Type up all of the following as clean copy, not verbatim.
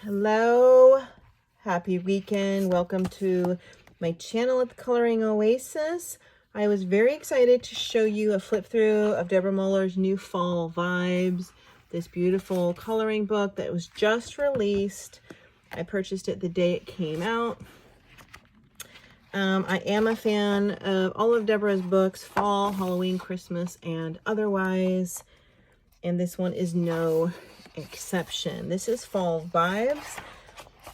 Hello, happy weekend. Welcome to my channel at the Coloring Oasis. I was very excited to show you a flip through of Deborah Muller's new Fall Vibes, this beautiful coloring book that was just released. I purchased it the day it came out. I am a fan of all of Deborah's books, fall, Halloween, Christmas, and otherwise, and this one is no exception. This is Fall Vibes,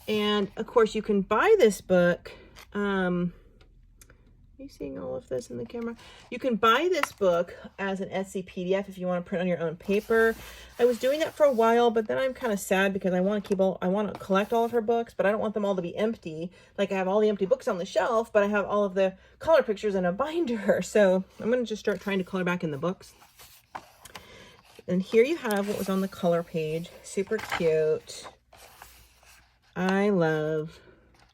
and of course you can buy this book. Are you seeing all of this in the camera? You can buy this book as an Etsy PDF if you want to print on your own paper. I was doing that for a while, but then I'm kind of sad because I want to collect all of her books, but I don't want them all to be empty. Like I have all the empty books on the shelf, but I have all of the color pictures in a binder. So I'm going to just start trying to color back in the books. And here you have what was on the color page. Super cute. I love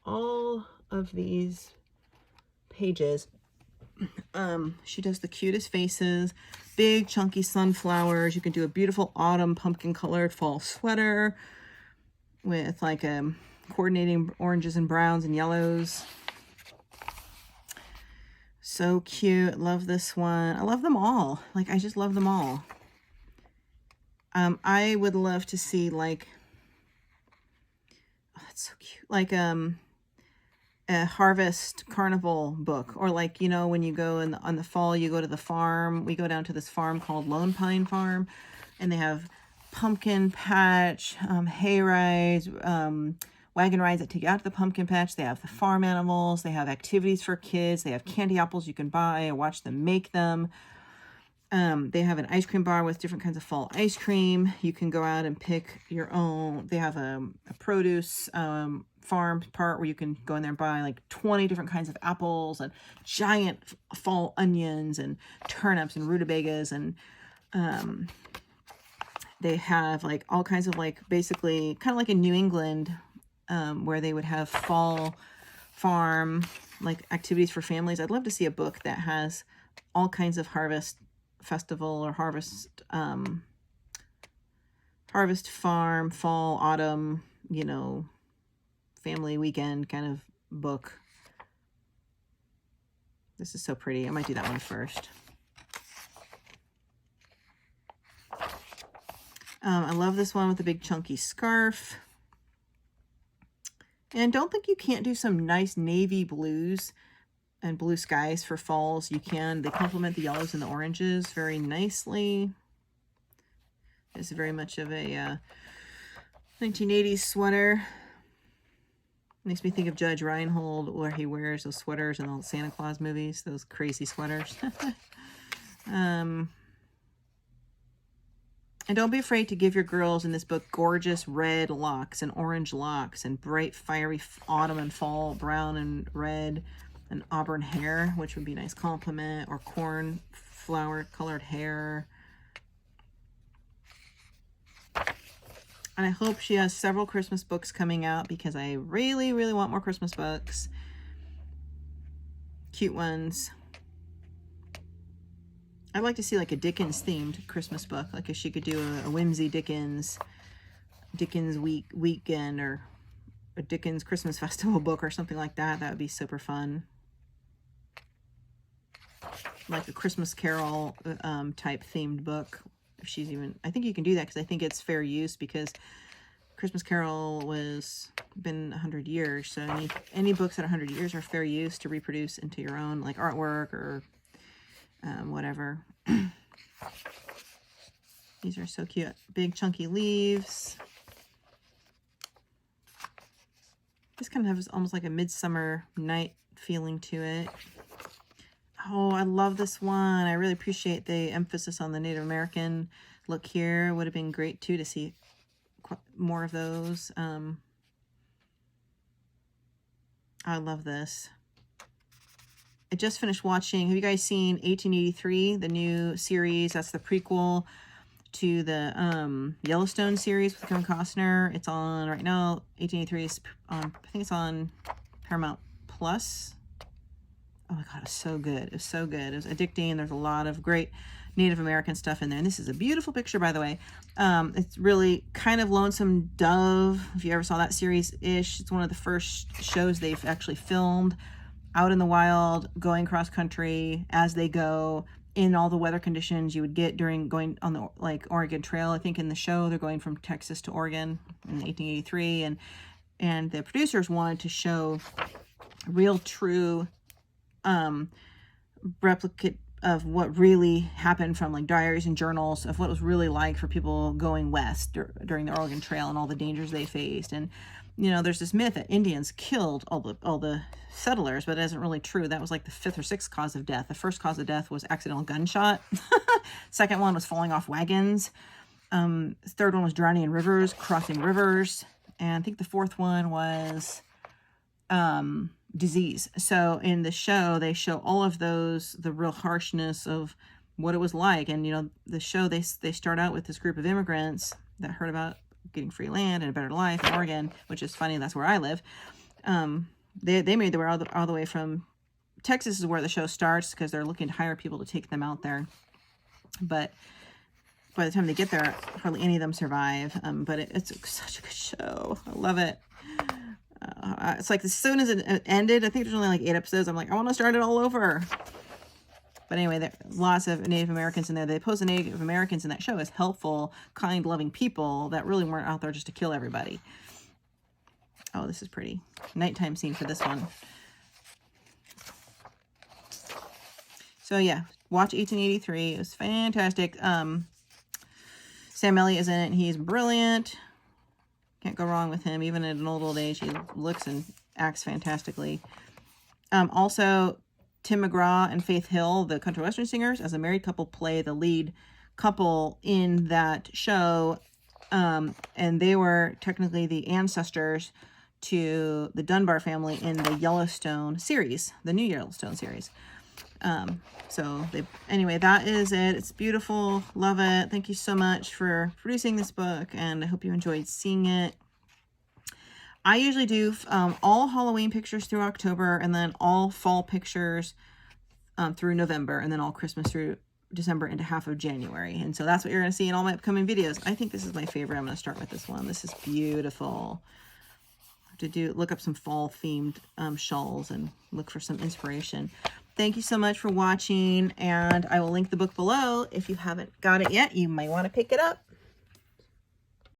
all of these pages. She does the cutest faces, big chunky sunflowers. You can do a beautiful autumn pumpkin colored fall sweater with like coordinating oranges and browns and yellows. So cute. Love this one. I love them all. Like I just love them all. I would love to see like, oh, that's so cute. Like a harvest carnival book, or like, you know, when you go on the fall, you go to the farm. We go down to this farm called Lone Pine Farm, and they have pumpkin patch, hay rides, wagon rides that take you out to the pumpkin patch. They have the farm animals. They have activities for kids. They have candy apples you can buy or watch them make them. They have an ice cream bar with different kinds of fall ice cream. You can go out and pick your own. They have a produce farm part where you can go in there and buy like 20 different kinds of apples and giant fall onions and turnips and rutabagas. And they have like all kinds of like basically kind of like in New England where they would have fall farm like activities for families. I'd love to see a book that has all kinds of harvest festival or harvest farm, fall, autumn, you know, family weekend kind of book. This is so pretty. I might do that one first. I love this one with the big chunky scarf. And don't think you can't do some nice navy blues and blue skies for falls. You can. They complement the yellows and the oranges very nicely. It's very much of a 1980s sweater. Makes me think of Judge Reinhold, where he wears those sweaters in all the Santa Claus movies, those crazy sweaters. And don't be afraid to give your girls in this book gorgeous red locks and orange locks and bright fiery autumn and fall brown and red and auburn hair, which would be a nice compliment, or cornflower colored hair. And I hope she has several Christmas books coming out because I really, really want more Christmas books. Cute ones. I'd like to see like a Dickens themed Christmas book. Like if she could do a whimsy Dickens weekend, or a Dickens Christmas festival book or something like that. That would be super fun. Like a Christmas Carol type themed book. If she's even, I think you can do that because I think it's fair use, because Christmas Carol was been 100 years. So any books that are 100 years are fair use to reproduce into your own like artwork or whatever. These are so cute. Big chunky leaves. This kind of has almost like a midsummer night feeling to it. Oh, I love this one. I really appreciate the emphasis on the Native American look here. Would have been great too to see more of those. I love this. I just finished watching, have you guys seen 1883, the new series? That's the prequel to the Yellowstone series with Kevin Costner. It's on right now. 1883 is on, I think it's on Paramount Plus. oh my God, it's so good. It's so good. It was addicting. There's a lot of great Native American stuff in there. And this is a beautiful picture, by the way. It's really kind of Lonesome Dove. If you ever saw that series-ish, it's one of the first shows they've actually filmed out in the wild, going cross country as they go in all the weather conditions you would get during going on the Oregon Trail. I think in the show they're going from Texas to Oregon in 1883, and the producers wanted to show real true replicate of what really happened from like diaries and journals of what it was really like for people going west during the Oregon Trail and all the dangers they faced. And you know, there's this myth that Indians killed all the settlers, but it isn't really true. That was like the 5th or 6th cause of death. The first cause of death was accidental gunshot. Second one was falling off wagons. The third one was drowning in rivers, crossing rivers. And I think the fourth one was disease. So in the show, they show all of those, the real harshness of what it was like. And, you know, the show, they start out with this group of immigrants that heard about getting free land and a better life in Oregon, which is funny. That's where I live. They made their way all the way from Texas is where the show starts because they're looking to hire people to take them out there. But by the time they get there, hardly any of them survive. But it's such a good show. I love it. It's like as soon as it ended, I think there's only like 8 episodes. I'm like, I want to start it all over. But anyway, there's lots of Native Americans in there. They pose the Native Americans in that show as helpful, kind, loving people that really weren't out there just to kill everybody. Oh, this is pretty. Nighttime scene for this one. So yeah, watch 1883. It was fantastic. Sam Elliott is in it, and he's brilliant. Can't go wrong with him. Even at an old age, he looks and acts fantastically. Also, Tim McGraw and Faith Hill, the country western singers, as a married couple, play the lead couple in that show. And they were technically the ancestors to the Dunbar family in the Yellowstone series, the new Yellowstone series. Anyway, that is it. It's beautiful. Love it. Thank you so much for producing this book, and I hope you enjoyed seeing it. I usually do all Halloween pictures through October, and then all fall pictures through November, and then all Christmas through December into half of January. And so that's what you're going to see in all my upcoming videos. I think this is my favorite. I'm going to start with this one. This is beautiful. I have to look up some fall themed shawls and look for some inspiration. Thank you so much for watching, and I will link the book below. If you haven't got it yet, you might want to pick it up.